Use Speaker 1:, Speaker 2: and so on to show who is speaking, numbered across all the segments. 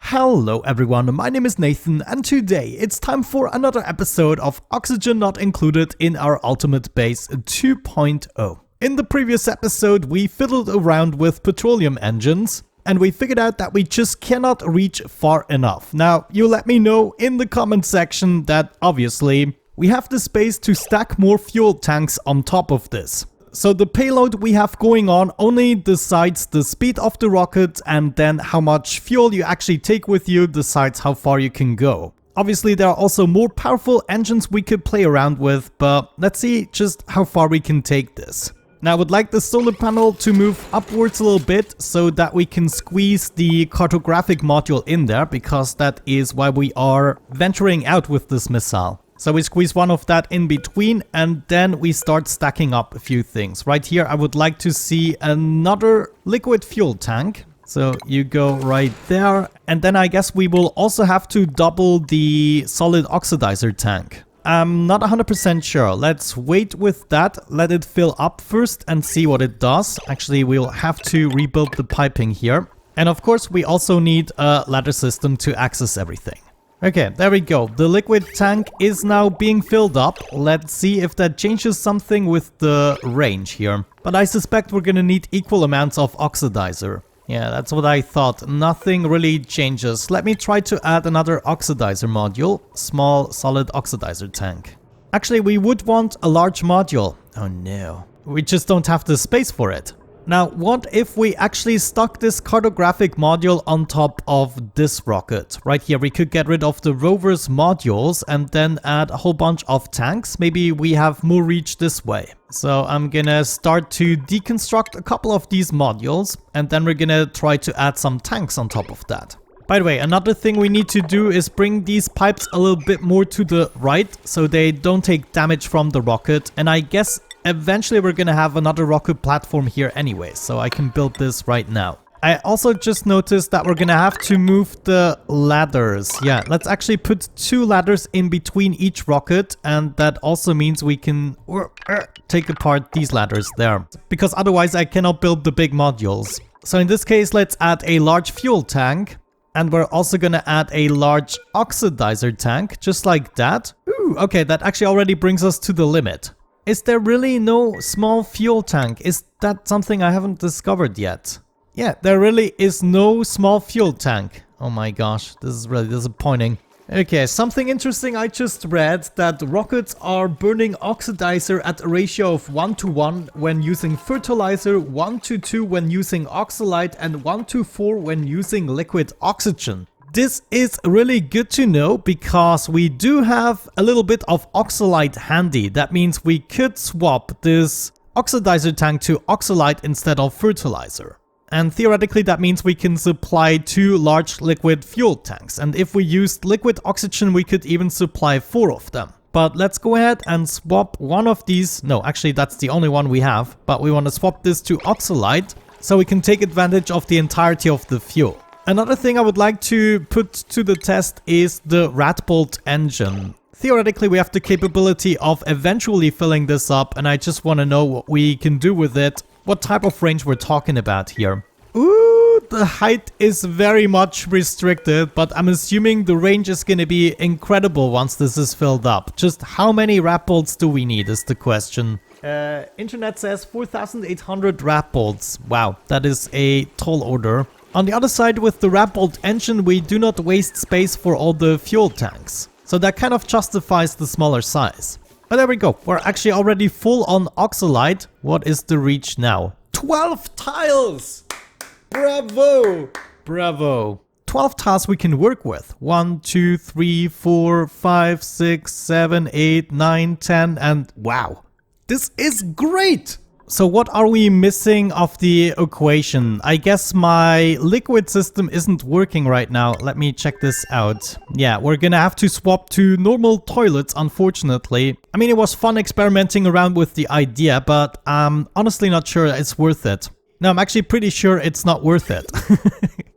Speaker 1: Hello everyone, my name is Nathan and today it's time for another episode of Oxygen Not Included in our Ultimate Base 2.0. In the previous episode we fiddled around with petroleum engines and we figured out that we just cannot reach far enough. Now you let me know in the comment section that obviously we have the space to stack more fuel tanks on top of this. So the payload we have going on only decides the speed of the rocket, and then how much fuel you actually take with you decides how far you can go. Obviously there are also more powerful engines we could play around with, but let's see just how far we can take this. Now I would like the solar panel to move upwards a little bit so that we can squeeze the cartographic module in there, because that is why we are venturing out with this missile. So we squeeze one of that in between and then we start stacking up a few things. Right here I would like to see another liquid fuel tank. So you go right there, and then I guess we will also have to double the solid oxidizer tank. I'm not 100% sure. Let's wait with that, let it fill up first and see what it does. Actually we'll have to rebuild the piping here. And of course we also need a ladder system to access everything. Okay, there we go. The liquid tank is now being filled up. Let's see if that changes something with the range here. But I suspect we're gonna need equal amounts of oxidizer. Yeah, that's what I thought. Nothing really changes. Let me try to add another oxidizer module. Small solid oxidizer tank. Actually, we would want a large module. Oh no. We just don't have the space for it. Now, what if we actually stuck this cartographic module on top of this rocket? Right here, we could get rid of the rover's modules and then add a whole bunch of tanks. Maybe we have more reach this way. So I'm gonna start to deconstruct a couple of these modules and then we're gonna try to add some tanks on top of that. By the way, another thing we need to do is bring these pipes a little bit more to the right so they don't take damage from the rocket. And I guess eventually we're gonna have another rocket platform here anyway, so I can build this right now. I also just noticed that we're gonna have to move the ladders. Yeah, let's actually put 2 ladders in between each rocket, and that also means we can take apart these ladders there, because otherwise I cannot build the big modules. So in this case, let's add a large fuel tank. And we're also gonna add a large oxidizer tank, just like that. Ooh, okay, that actually already brings us to the limit. Is there really no small fuel tank? Is that something I haven't discovered yet? Yeah, there really is no small fuel tank. Oh my gosh, this is really disappointing. Okay, something interesting I just read, that rockets are burning oxidizer at a ratio of 1:1 when using fertilizer, 1:2 when using oxalite, and 1:4 when using liquid oxygen. This is really good to know because we do have a little bit of oxalite handy. That means we could swap this oxidizer tank to oxalite instead of fertilizer. And theoretically that means we can supply 2 large liquid fuel tanks, and if we used liquid oxygen we could even supply 4 of them. But let's go ahead and swap one of these. No, actually that's the only one we have, but we want to swap this to oxalite so we can take advantage of the entirety of the fuel. Another thing I would like to put to the test is the radbolt engine. Theoretically we have the capability of eventually filling this up, and I just want to know what we can do with it. What type of range we're talking about here. Ooh, the height is very much restricted, but I'm assuming the range is going to be incredible once this is filled up. Just how many radbolts do we need is the question. Internet says 4,800 radbolts. Wow, that is a tall order. On the other side, with the radbolt engine, we do not waste space for all the fuel tanks. So that kind of justifies the smaller size. But there we go, we're actually already full on oxalite. What is the reach now? 12 tiles! Bravo! Bravo. 12 tiles we can work with. 1, 2, 3, 4, 5, 6, 7, 8, 9, 10, and wow. This is great! So what are we missing of the equation? I guess my liquid system isn't working right now. Let me check this out. Yeah, we're gonna have to swap to normal toilets, unfortunately. I mean, it was fun experimenting around with the idea, but I'm honestly not sure it's worth it. No, I'm actually pretty sure it's not worth it.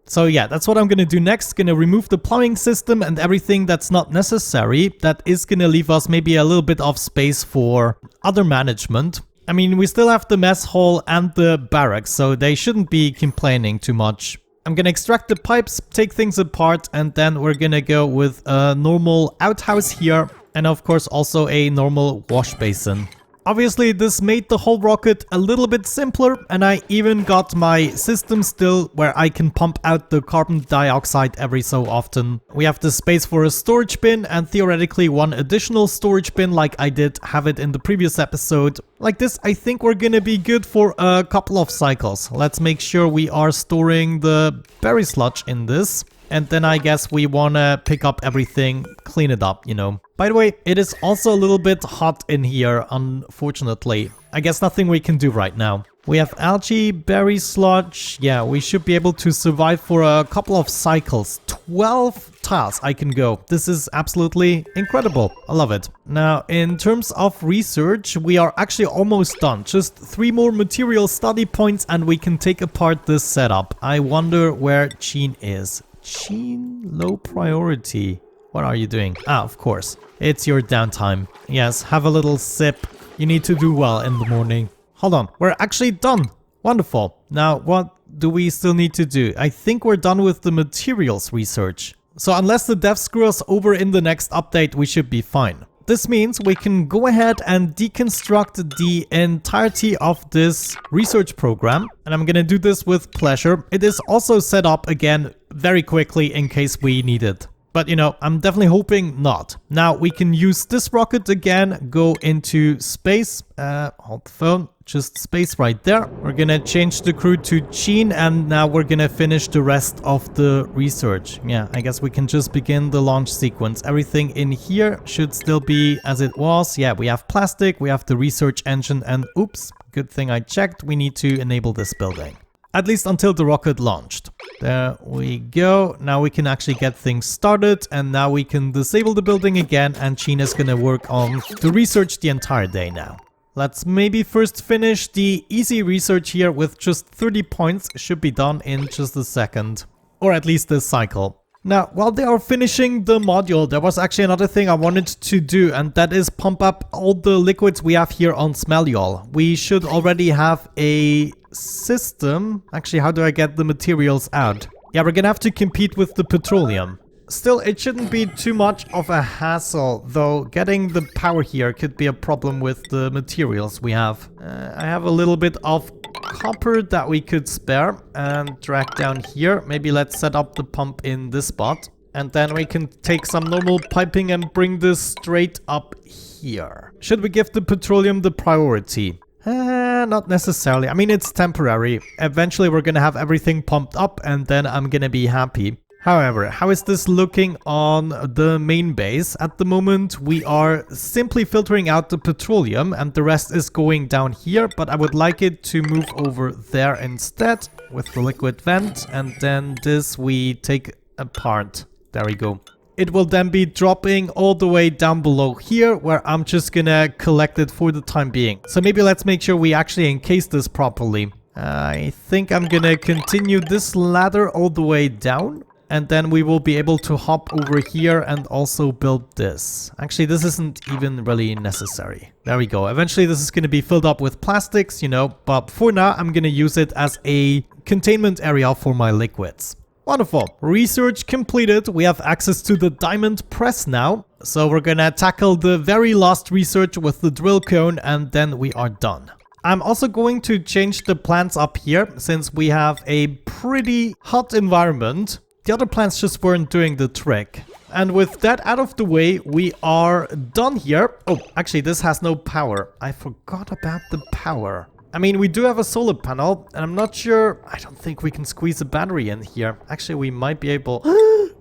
Speaker 1: So yeah, that's what I'm gonna do next. Gonna remove the plumbing system and everything that's not necessary. That is gonna leave us maybe a little bit of space for other management. I mean, we still have the mess hall and the barracks, so they shouldn't be complaining too much. I'm gonna extract the pipes, take things apart, and then we're gonna go with a normal outhouse here, and of course also a normal wash basin. Obviously, this made the whole rocket a little bit simpler, and I even got my system still where I can pump out the carbon dioxide every so often. We have the space for a storage bin and theoretically one additional storage bin like I did have it in the previous episode. Like this, I think we're gonna be good for a couple of cycles. Let's make sure we are storing the berry sludge in this. And then I guess we wanna pick up everything, clean it up, you know. By the way, it is also a little bit hot in here, unfortunately. I guess nothing we can do right now. We have algae, berry sludge. Yeah, we should be able to survive for a couple of cycles. 12 tiles I can go. This is absolutely incredible. I love it. Now, in terms of research, we are actually almost done. Just 3 more material study points and we can take apart this setup. I wonder where Gene is. Gene, low priority. What are you doing? Ah, of course. It's your downtime. Yes, have a little sip. You need to do well in the morning. Hold on, we're actually done. Wonderful. Now, what do we still need to do? I think we're done with the materials research. So unless the devs screw us over in the next update, we should be fine. This means we can go ahead and deconstruct the entirety of this research program. And I'm gonna do this with pleasure. It is also set up again very quickly in case we need it. But you know, I'm definitely hoping not. Now we can use this rocket again, go into space. Hold the phone. Just space right there. We're gonna change the crew to Gene and now we're gonna finish the rest of the research. Yeah, I guess we can just begin the launch sequence. Everything in here should still be as it was. Yeah, we have plastic, we have the research engine, and oops, good thing I checked. We need to enable this building. At least until the rocket launched. There we go. Now we can actually get things started and now we can disable the building again and Gene is gonna work on the research the entire day now. Let's maybe first finish the easy research here with just 30 points. Should be done in just a second. Or at least this cycle. Now, while they are finishing the module, there was actually another thing I wanted to do, and that is pump up all the liquids we have here on Smelly All. We should already have a system. Actually, how do I get the materials out? Yeah, we're gonna have to compete with the petroleum. Still, it shouldn't be too much of a hassle, though getting the power here could be a problem with the materials we have. I have a little bit of copper that we could spare and drag down here. Maybe let's set up the pump in this spot. And then we can take some normal piping and bring this straight up here. Should we give the petroleum the priority? Not necessarily. I mean, it's temporary. Eventually, we're gonna have everything pumped up and then I'm gonna be happy. However, how is this looking on the main base? At the moment, we are simply filtering out the petroleum and the rest is going down here, but I would like it to move over there instead with the liquid vent, and then this we take apart. There we go. It will then be dropping all the way down below here, where I'm just gonna collect it for the time being. So maybe let's make sure we actually encase this properly. I think I'm gonna continue this ladder all the way down. And then we will be able to hop over here and also build this. Actually, this isn't even really necessary. There we go. Eventually, this is going to be filled up with plastics, you know. But for now, I'm going to use it as a containment area for my liquids. Wonderful. Research completed. We have access to the diamond press now. So we're going to tackle the very last research with the drill cone and then we are done. I'm also going to change the plants up here since we have a pretty hot environment. The other plants just weren't doing the trick. And with that out of the way, we are done here. Oh, actually, this has no power. I forgot about the power. I mean, we do have a solar panel, and I'm not sure. I don't think we can squeeze a battery in here. Actually, we might be able.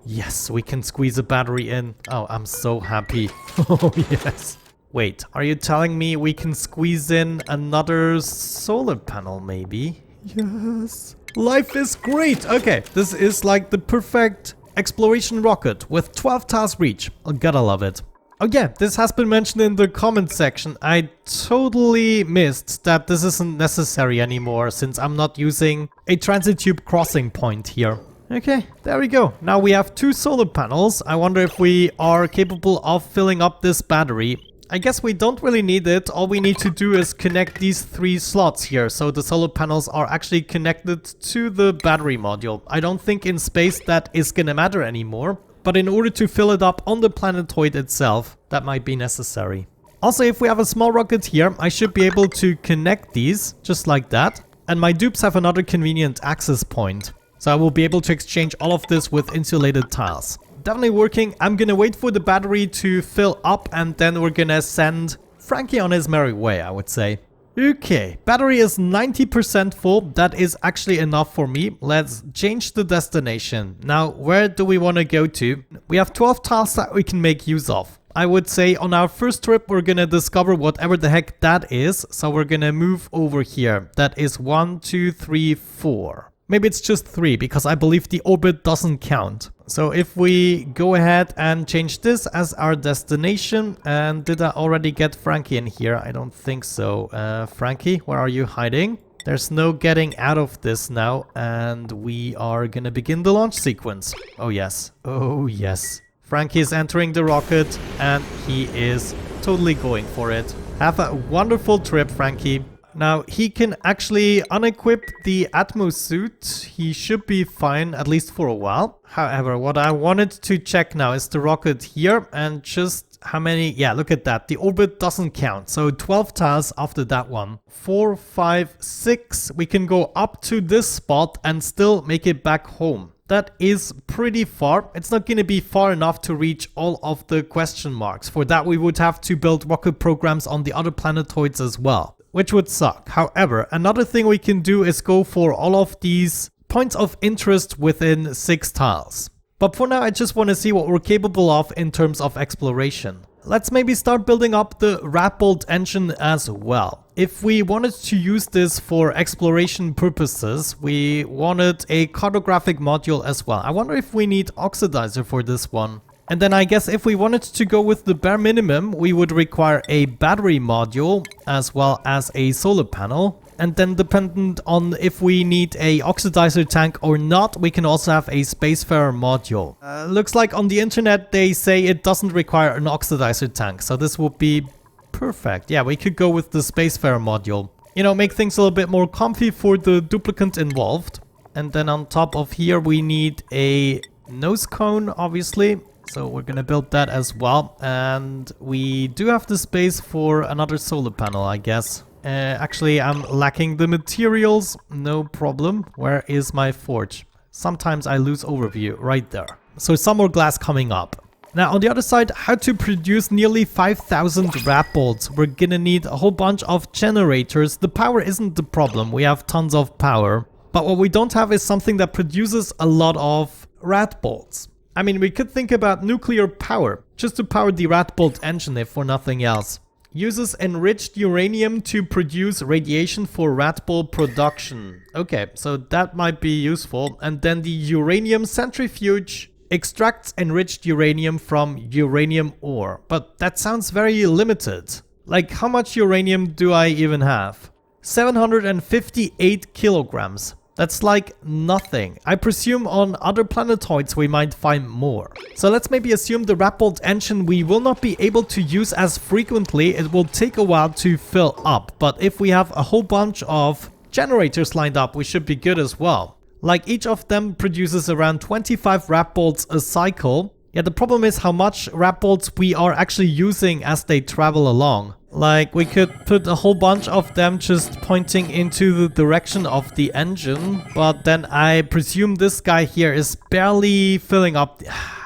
Speaker 1: Yes, we can squeeze a battery in. Oh, I'm so happy. Oh, yes. Wait, are you telling me we can squeeze in another solar panel, maybe? Yes. Life is great. Okay, this is like the perfect exploration rocket with 12 tiles reach. I gotta love it. Oh yeah, this has been mentioned in the comment section. I totally missed that this isn't necessary anymore since I'm not using a transit tube crossing point here. Okay, there we go. Now we have 2 solar panels. I wonder if we are capable of filling up this battery. I guess we don't really need it. All we need to do is connect these 3 slots here, so the solar panels are actually connected to the battery module. I don't think in space that is gonna matter anymore, but in order to fill it up on the planetoid itself, that might be necessary. Also, if we have a small rocket here, I should be able to connect these, just like that. And my dupes have another convenient access point. So I will be able to exchange all of this with insulated tiles. Definitely working. I'm gonna wait for the battery to fill up and then we're gonna send Frankie on his merry way, I would say. Okay, battery is 90% full. That is actually enough for me. Let's change the destination. Now, where do we want to go to? We have 12 tiles that we can make use of. I would say on our first trip, we're gonna discover whatever the heck that is. So we're gonna move over here. That is 1, 2, 3, 4. Maybe it's just 3 because I believe the orbit doesn't count. So if we go ahead and change this as our destination, and did I already get Frankie in here? I don't think so. Frankie, where are you hiding? There's no getting out of this now, and we are gonna begin the launch sequence. Oh yes, oh yes. Frankie is entering the rocket and he is totally going for it. Have a wonderful trip, Frankie. Now, he can actually unequip the Atmos suit. He should be fine, at least for a while. However, what I wanted to check now is the rocket here and just how many... Yeah, look at that. The orbit doesn't count. So 12 tiles after that one. 4, 5, 6. We can go up to this spot and still make it back home. That is pretty far. It's not going to be far enough to reach all of the question marks. For that, we would have to build rocket programs on the other planetoids as well, which would suck. However, another thing we can do is go for all of these points of interest within 6 tiles. But for now, I just want to see what we're capable of in terms of exploration. Let's maybe start building up the radbolt engine as well. If we wanted to use this for exploration purposes, we wanted a cartographic module as well. I wonder if we need oxidizer for this one. And then I guess if we wanted to go with the bare minimum, we would require a battery module as well as a solar panel. And then dependent on if we need a oxidizer tank or not, we can also have a spacefarer module. Looks like on the internet they say it doesn't require an oxidizer tank, so this would be perfect. Yeah, we could go with the spacefarer module. You know, make things a little bit more comfy for the duplicant involved. And then on top of here we need a nose cone, obviously. So we're gonna build that as well. And we do have the space for another solar panel, I guess. Actually, I'm lacking the materials. No problem. Where is my forge? Sometimes I lose overview right there. So some more glass coming up. Now on the other side, how to produce nearly 5,000 radbolts. We're gonna need a whole bunch of generators. The power isn't the problem. We have tons of power. But what we don't have is something that produces a lot of radbolts. I mean, we could think about nuclear power, just to power the radbolt engine if for nothing else. Uses enriched uranium to produce radiation for radbolt production. Okay, so that might be useful. And then the uranium centrifuge extracts enriched uranium from uranium ore. But that sounds very limited. Like, how much uranium do I even have? 758 kilograms. That's like nothing. I presume on other planetoids we might find more. So let's maybe assume the radbolt engine we will not be able to use as frequently. It will take a while to fill up. But if we have a whole bunch of generators lined up, we should be good as well. Like each of them produces around 25 radbolts a cycle. Yeah, the problem is how much radbolts we are actually using as they travel along. Like, we could put a whole bunch of them just pointing into the direction of the engine. But then I presume this guy here is barely filling up.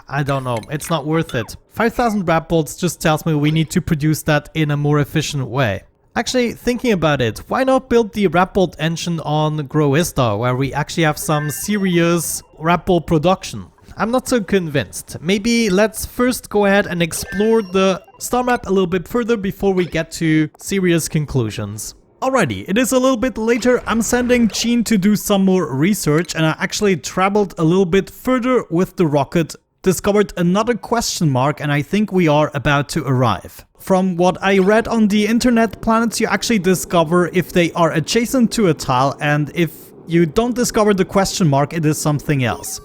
Speaker 1: I don't know. It's not worth it. 5,000 radbolts just tells me we need to produce that in a more efficient way. Actually, thinking about it, why not build the radbolt engine on Groista, where we actually have some serious radbolt production? I'm not so convinced. Maybe let's first go ahead and explore the star map a little bit further before we get to serious conclusions. Alrighty, it is a little bit later. I'm sending Gene to do some more research, and I actually traveled a little bit further with the rocket, discovered another question mark, and I think we are about to arrive. From what I read on the internet, planets you actually discover if they are adjacent to a tile, and if you don't discover the question mark, it is something else.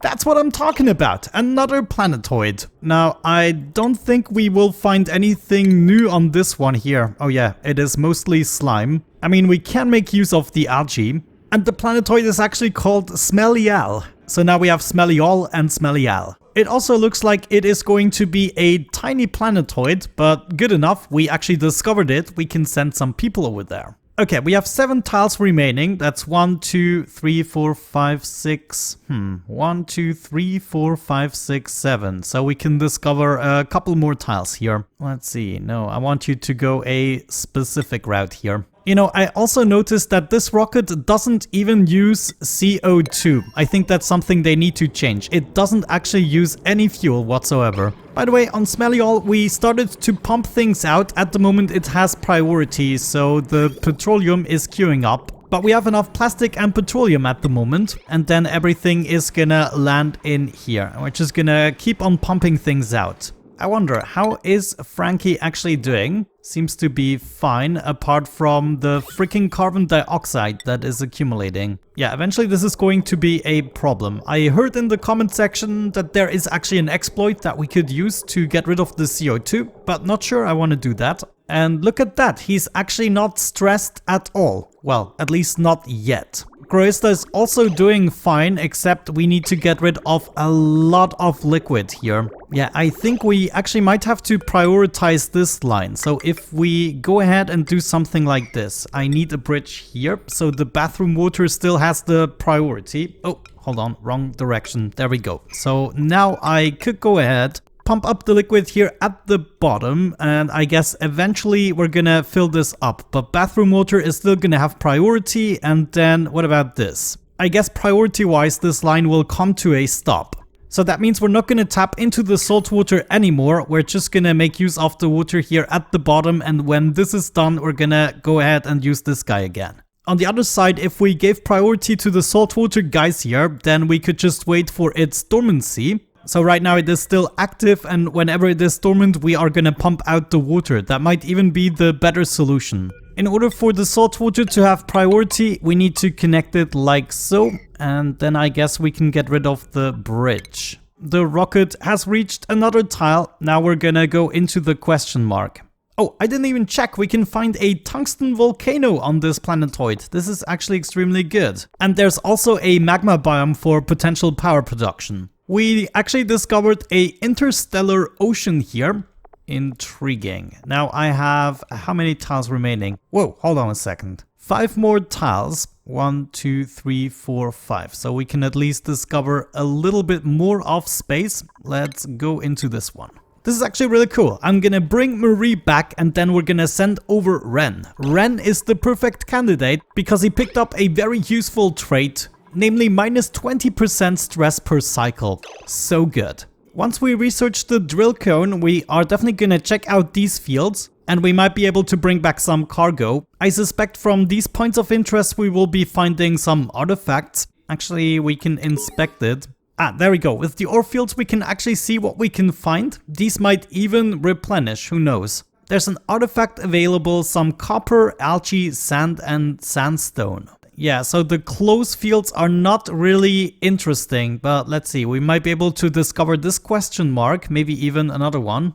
Speaker 1: That's what I'm talking about, another planetoid. Now, I don't think we will find anything new on this one here. Oh yeah, it is mostly slime. I mean, we can make use of the algae. And the planetoid is actually called Smelly All. So now we have Smelly All and Smelly All. It also looks like it is going to be a tiny planetoid, but good enough, we actually discovered it. We can send some people over there. Okay, we have 7 tiles remaining. That's 1, 2, 3, 4, 5, 6. 1, 2, 3, 4, 5, 6, 7. So we can discover a couple more tiles here. Let's see. No, I want you to go a specific route here. You know, I also noticed that this rocket doesn't even use CO2. I think that's something they need to change. It doesn't actually use any fuel whatsoever. By the way, on Smelly All, we started to pump things out. At the moment, it has priority, so the petroleum is queuing up. But we have enough plastic and petroleum at the moment, and then everything is gonna land in here. We're just gonna keep on pumping things out. I wonder, how is Frankie actually doing? Seems to be fine, apart from the freaking carbon dioxide that is accumulating. Yeah, eventually this is going to be a problem. I heard in the comment section that there is actually an exploit that we could use to get rid of the CO2, but not sure I want to do that. And look at that, he's actually not stressed at all. Well, at least not yet. Groista is also doing fine, except we need to get rid of a lot of liquid here. Yeah, I think we actually might have to prioritize this line. So if we go ahead and do something like this, I need a bridge here, so the bathroom water still has the priority. Oh, hold on, wrong direction. There we go. So now I could go ahead, pump up the liquid here at the bottom, and I guess eventually we're gonna fill this up. But bathroom water is still gonna have priority, and then what about this? I guess priority-wise this line will come to a stop. So that means we're not gonna tap into the salt water anymore, we're just gonna make use of the water here at the bottom, and when this is done we're gonna go ahead and use this guy again. On the other side, if we gave priority to the saltwater guys here, then we could just wait for its dormancy. So right now it is still active, and whenever it is dormant we are gonna pump out the water. That might even be the better solution. In order for the salt water to have priority, we need to connect it like so, and then I guess we can get rid of the bridge. The rocket has reached another tile. Now we're gonna go into the question mark. Oh, I didn't even check. We can find a tungsten volcano on this planetoid. This is actually extremely good. And there's also a magma biome for potential power production. We actually discovered a interstellar ocean here. Intriguing. Now I have how many tiles remaining? Whoa, hold on a second. 5 more tiles. 1, 2, 3, 4, 5. So we can at least discover a little bit more of space. Let's go into this one. This is actually really cool. I'm gonna bring Marie back, and then we're gonna send over Ren. Ren is the perfect candidate because he picked up a very useful trait, namely minus 20% stress per cycle. So good. Once we research the drill cone, we are definitely gonna check out these fields, and we might be able to bring back some cargo. I suspect from these points of interest we will be finding some artifacts. Actually, we can inspect it. Ah, there we go. With the ore fields we can actually see what we can find. These might even replenish, who knows. There's an artifact available, some copper, algae, sand and sandstone. Yeah, so the close fields are not really interesting, but let's see, we might be able to discover this question mark, maybe even another one.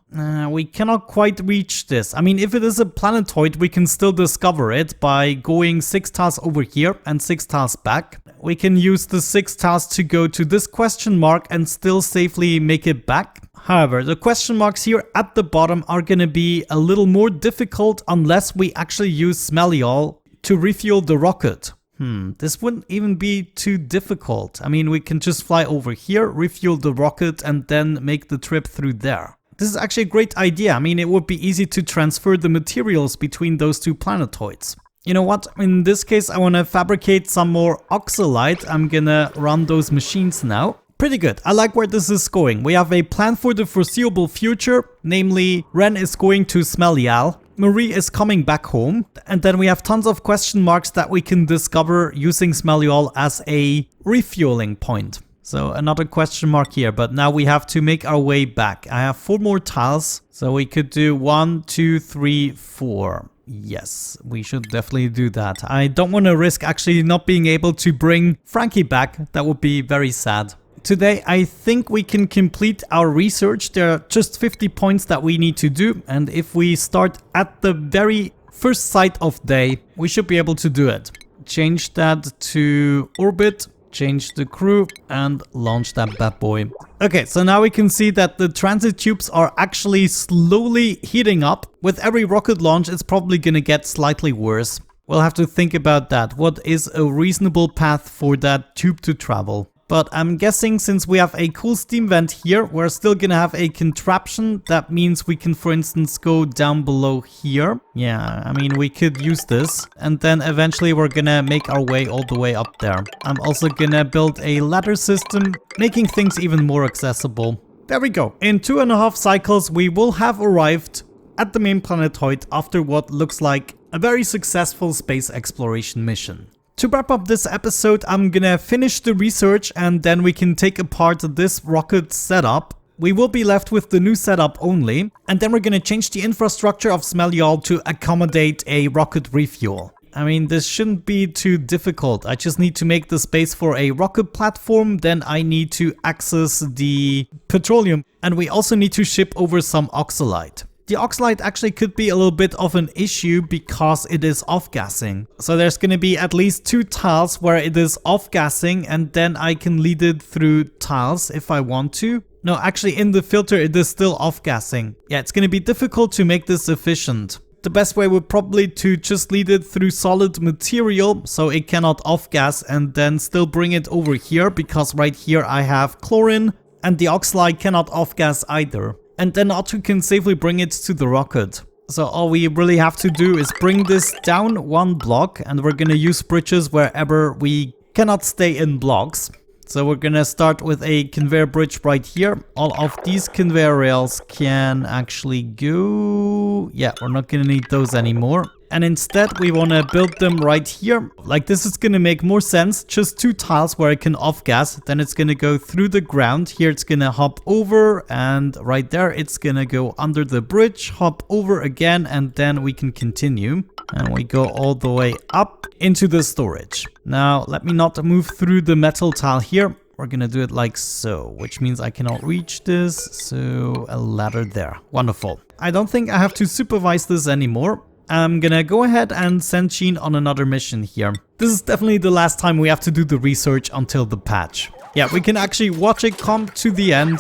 Speaker 1: We cannot quite reach this. I mean, if it is a planetoid, we can still discover it by going 6 tiles over here and 6 tiles back. We can use the 6 tiles to go to this question mark and still safely make it back. However, the question marks here at the bottom are gonna be a little more difficult unless we actually use Smelly All to refuel the rocket. This wouldn't even be too difficult. I mean, we can just fly over here, refuel the rocket, and then make the trip through there. This is actually a great idea. I mean, it would be easy to transfer the materials between those 2 planetoids. You know what? In this case, I want to fabricate some more oxalite. I'm gonna run those machines now. Pretty good. I like where this is going. We have a plan for the foreseeable future. Namely, Ren is going to Smelly All. Marie is coming back home, and then we have tons of question marks that we can discover using Smelly All as a refueling point. So another question mark here, but now we have to make our way back. I have 4 more tiles, so we could do 1, 2, 3, 4. Yes, we should definitely do that. I don't want to risk actually not being able to bring Frankie back. That would be very sad. today I think we can complete our research. There are just 50 points that we need to do, and if we start at the very first sight of day, we should be able to do it. Change that to orbit, change the crew, and launch that bad boy. Okay, so now we can see that the transit tubes are actually slowly heating up. With every rocket launch, it's probably gonna get slightly worse. We'll have to think about that. What is a reasonable path for that tube to travel? But I'm guessing since we have a cool steam vent here, we're still gonna have a contraption. That means we can, for instance, go down below here. Yeah, I mean, we could use this. And then eventually we're gonna make our way all the way up there. I'm also gonna build a ladder system, making things even more accessible. There we go. In 2.5 cycles, we will have arrived at the main planetoid after what looks like a very successful space exploration mission. To wrap up this episode, I'm gonna finish the research and then we can take apart this rocket setup. We will be left with the new setup only, and then we're gonna change the infrastructure of Smelly All to accommodate a rocket refuel. I mean, this shouldn't be too difficult. I just need to make the space for a rocket platform, then I need to access the petroleum, and we also need to ship over some oxalite. The oxalite actually could be a little bit of an issue because it is off-gassing. So there's going to be at least 2 tiles where it is off-gassing, and then I can lead it through tiles if I want to. No, actually in the filter it is still off-gassing. Yeah, it's going to be difficult to make this efficient. The best way would probably to just lead it through solid material so it cannot off-gas, and then still bring it over here, because right here I have chlorine and the oxalite cannot off-gas either. And then Otto can safely bring it to the rocket. So all we really have to do is bring this down 1 block, and we're gonna use bridges wherever we cannot stay in blocks. So we're gonna start with a conveyor bridge right here. All of these conveyor rails can actually go... Yeah, we're not gonna need those anymore. And instead we want to build them right here. Like, this is going to make more sense. Just 2 tiles where it can off-gas. Then it's going to go through the ground. Here it's going to hop over, and right there it's going to go under the bridge, hop over again, and then we can continue. And we go all the way up into the storage. Now let me not move through the metal tile here. We're gonna do it like so, which means I cannot reach this. So a ladder there. Wonderful. I don't think I have to supervise this anymore. I'm gonna go ahead and send Gene on another mission here. This is definitely the last time we have to do the research until the patch. Yeah, we can actually watch it come to the end.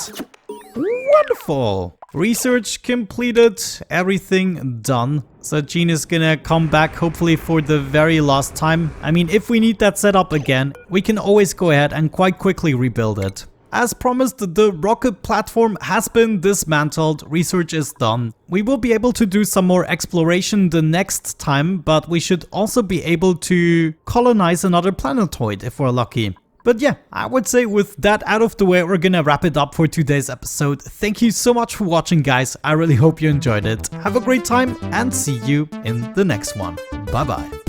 Speaker 1: Wonderful! Research completed, everything done. So Gene is gonna come back hopefully for the very last time. I mean, if we need that setup again, we can always go ahead and quite quickly rebuild it. As promised, the rocket platform has been dismantled, research is done. We will be able to do some more exploration the next time, but we should also be able to colonize another planetoid if we're lucky. But yeah, I would say with that out of the way, we're gonna wrap it up for today's episode. Thank you so much for watching, guys. I really hope you enjoyed it. Have a great time and see you in the next one. Bye bye.